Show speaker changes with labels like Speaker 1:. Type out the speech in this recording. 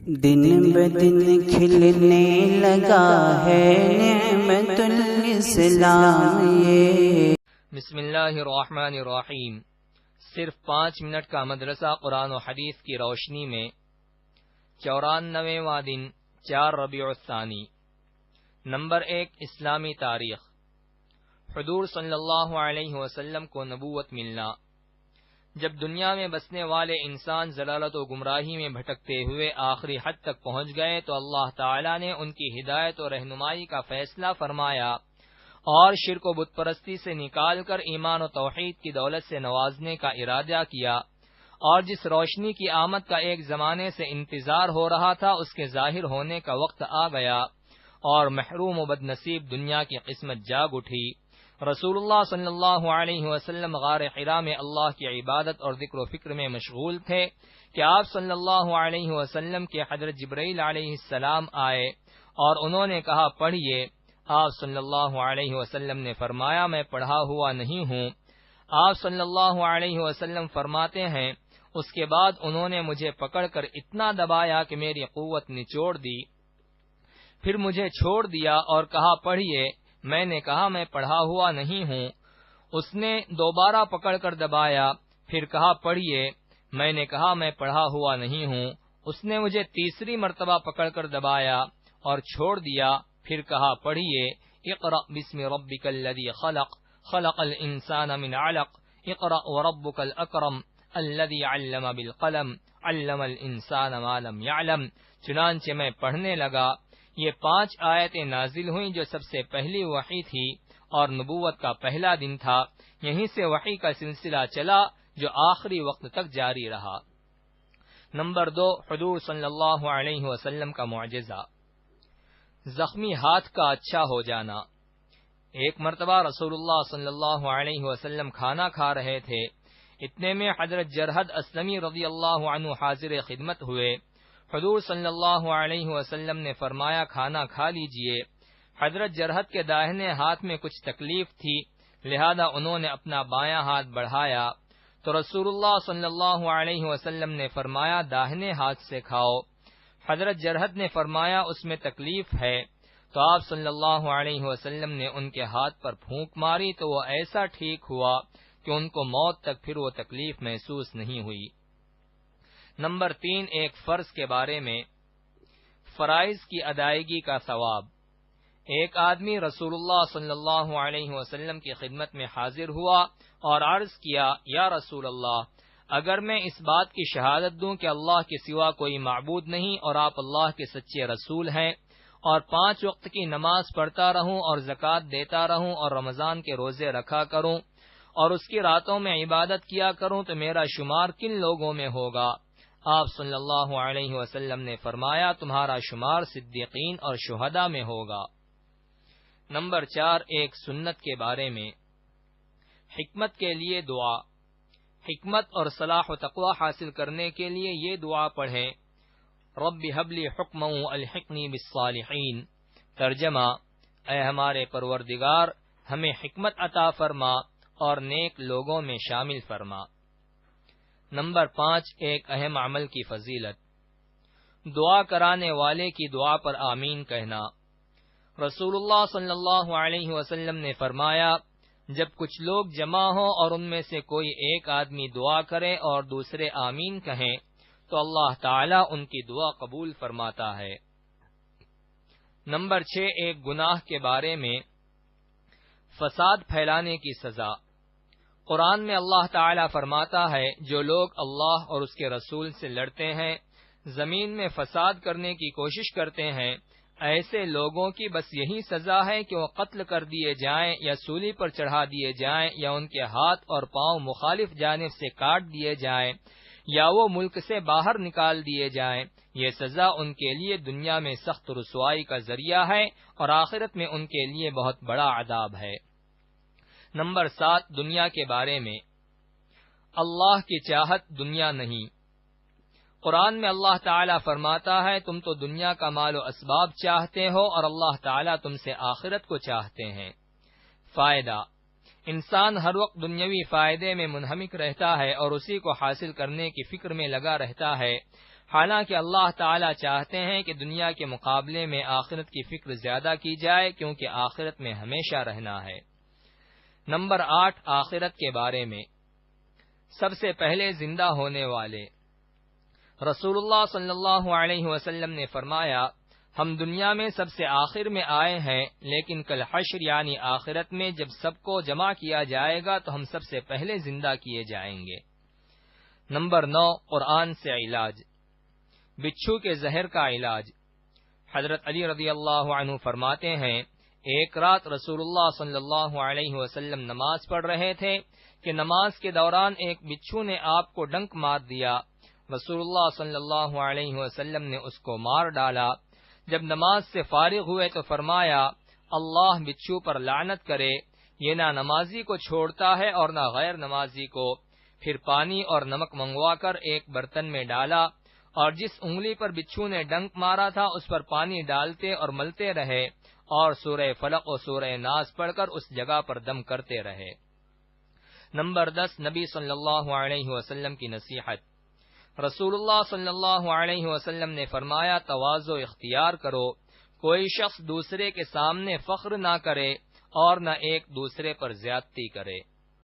Speaker 1: دن بدن کھلنے لگا ہے نعمت الاسلام یہ۔
Speaker 2: بسم اللہ الرحمن الرحیم۔ صرف 5 منٹ کا مدرسہ قرآن و حدیث کی روشنی میں 94واں دن 4 ربیع الثانی۔ نمبر 1، اسلامی تاریخ۔ حضور صلی اللہ علیہ وسلم کو نبوت ملنا۔ جب دنیا میں بسنے والے انسان ضلالت و گمراہی میں بھٹکتے ہوئے آخری حد تک پہنچ گئے تو اللہ تعالیٰ نے ان کی ہدایت و رہنمائی کا فیصلہ فرمایا اور شرک و بت پرستی سے نکال کر ایمان و توحید کی دولت سے نوازنے کا ارادہ کیا، اور جس روشنی کی آمد کا ایک زمانے سے انتظار ہو رہا تھا اس کے ظاہر ہونے کا وقت آ گیا اور محروم و بد نصیب دنیا کی قسمت جاگ اٹھی۔ رسول اللہ صلی اللہ علیہ وسلم غار حرا میں اللہ کی عبادت اور ذکر و فکر میں مشغول تھے کہ آپ صلی اللہ علیہ وسلم کے حضرت جبرائیل علیہ السلام آئے اور انہوں نے کہا پڑھیے۔ آپ صلی اللہ علیہ وسلم نے فرمایا میں پڑھا ہوا نہیں ہوں۔ آپ صلی اللہ علیہ وسلم فرماتے ہیں اس کے بعد انہوں نے مجھے پکڑ کر اتنا دبایا کہ میری قوت نچوڑ دی، پھر مجھے چھوڑ دیا اور کہا پڑھیے۔ میں نے کہا میں پڑھا ہوا نہیں ہوں۔ اس نے دوبارہ پکڑ کر دبایا، پھر کہا پڑھیے۔ میں نے کہا میں پڑھا ہوا نہیں ہوں۔ اس نے مجھے تیسری مرتبہ پکڑ کر دبایا اور چھوڑ دیا، پھر کہا پڑھیے۔ اقرأ بسم ربک الذی خلق، خلق الانسان من علق، اقرأ وربک الاکرم الذی علم بالقلم، علم الانسان ما لم يعلم۔ چنانچہ میں پڑھنے لگا۔ یہ 5 آیتیں نازل ہوئیں جو سب سے پہلی وحی تھی اور نبوت کا پہلا دن تھا۔ یہیں سے وحی کا سلسلہ چلا جو آخری وقت تک جاری رہا۔ نمبر 2، حضور صلی اللہ علیہ وسلم کا معجزہ، زخمی ہاتھ کا اچھا ہو جانا۔ ایک مرتبہ رسول اللہ صلی اللہ علیہ وسلم کھانا کھا رہے تھے، اتنے میں حضرت جرحد اسلمی رضی اللہ عنہ حاضر خدمت ہوئے۔ حضور صلی اللہ علیہ وسلم نے فرمایا کھانا کھا لیجئے۔ حضرت جرحد کے داہنے ہاتھ میں کچھ تکلیف تھی، لہذا انہوں نے اپنا بایاں ہاتھ بڑھایا تو رسول اللہ صلی اللہ علیہ وسلم نے فرمایا داہنے ہاتھ سے کھاؤ۔ حضرت جرحد نے فرمایا اس میں تکلیف ہے، تو آپ صلی اللہ علیہ وسلم نے ان کے ہاتھ پر پھونک ماری تو وہ ایسا ٹھیک ہوا کہ ان کو موت تک پھر وہ تکلیف محسوس نہیں ہوئی۔ نمبر 3، ایک فرض کے بارے میں، فرائض کی ادائیگی کا ثواب۔ ایک آدمی رسول اللہ صلی اللہ علیہ وسلم کی خدمت میں حاضر ہوا اور عرض کیا یا رسول اللہ، اگر میں اس بات کی شہادت دوں کہ اللہ کے سوا کوئی معبود نہیں اور آپ اللہ کے سچے رسول ہیں، اور 5 وقت کی نماز پڑھتا رہوں اور زکوٰۃ دیتا رہوں اور رمضان کے روزے رکھا کروں اور اس کی راتوں میں عبادت کیا کروں تو میرا شمار کن لوگوں میں ہوگا؟ آپ صلی اللہ علیہ وسلم نے فرمایا تمہارا شمار صدیقین اور شہداء میں ہوگا۔ نمبر 4، ایک سنت کے بارے میں، حکمت کے لیے دعا۔ حکمت اور صلاح و تقوی حاصل کرنے کے لیے یہ دعا پڑھیں، رب ہب لی حکما والحقنی بالصالحین۔ ترجمہ، اے ہمارے پروردگار ہمیں حکمت عطا فرما اور نیک لوگوں میں شامل فرما۔ نمبر 5، ایک اہم عمل کی فضیلت، دعا کرانے والے کی دعا پر آمین کہنا۔ رسول اللہ صلی اللہ علیہ وسلم نے فرمایا جب کچھ لوگ جمع ہوں اور ان میں سے کوئی ایک آدمی دعا کرے اور دوسرے آمین کہیں تو اللہ تعالیٰ ان کی دعا قبول فرماتا ہے۔ نمبر 6، ایک گناہ کے بارے میں، فساد پھیلانے کی سزا۔ قرآن میں اللہ تعالیٰ فرماتا ہے جو لوگ اللہ اور اس کے رسول سے لڑتے ہیں، زمین میں فساد کرنے کی کوشش کرتے ہیں، ایسے لوگوں کی بس یہی سزا ہے کہ وہ قتل کر دیے جائیں یا سولی پر چڑھا دیے جائیں یا ان کے ہاتھ اور پاؤں مخالف جانب سے کاٹ دیے جائیں یا وہ ملک سے باہر نکال دیے جائیں۔ یہ سزا ان کے لیے دنیا میں سخت رسوائی کا ذریعہ ہے اور آخرت میں ان کے لیے بہت بڑا عذاب ہے۔ نمبر 7، دنیا کے بارے میں، اللہ کی چاہت دنیا نہیں۔ قرآن میں اللہ تعالیٰ فرماتا ہے تم تو دنیا کا مال و اسباب چاہتے ہو اور اللہ تعالیٰ تم سے آخرت کو چاہتے ہیں۔ فائدہ، انسان ہر وقت دنیاوی فائدے میں منہمک رہتا ہے اور اسی کو حاصل کرنے کی فکر میں لگا رہتا ہے۔ حالانکہ اللہ تعالی چاہتے ہیں کہ دنیا کے مقابلے میں آخرت کی فکر زیادہ کی جائے، کیونکہ آخرت میں ہمیشہ رہنا ہے۔ نمبر 8، آخرت کے بارے میں سب سے پہلے زندہ ہونے والے۔ رسول اللہ صلی اللہ علیہ وسلم نے فرمایا، ہم دنیا میں سب سے آخر میں آئے ہیں، لیکن کل حشر یعنی آخرت میں جب سب کو جمع کیا جائے گا تو ہم سب سے پہلے زندہ کیے جائیں گے۔ نمبر 9، قرآن سے علاج، بچھو کے زہر کا علاج۔ حضرت علی رضی اللہ عنہ فرماتے ہیں، ایک رات رسول اللہ صلی اللہ علیہ وسلم نماز پڑھ رہے تھے کہ نماز کے دوران ایک بچھو نے آپ کو ڈنک مار دیا۔ رسول اللہ صلی اللہ علیہ وسلم نے اس کو مار ڈالا۔ جب نماز سے فارغ ہوئے تو فرمایا، اللہ بچھو پر لعنت کرے، یہ نہ نمازی کو چھوڑتا ہے اور نہ غیر نمازی کو۔ پھر پانی اور نمک منگوا کر ایک برتن میں ڈالا اور جس انگلی پر بچھو نے ڈنک مارا تھا اس پر پانی ڈالتے اور ملتے رہے اور سورہ فلق اور سورہ ناس پڑھ کر اس جگہ پر دم کرتے رہے۔ نمبر 10، نبی صلی اللہ علیہ وسلم کی نصیحت۔ رسول اللہ صلی اللہ علیہ وسلم نے فرمایا، تواضع اختیار کرو، کوئی شخص دوسرے کے سامنے فخر نہ کرے اور نہ ایک دوسرے پر زیادتی کرے۔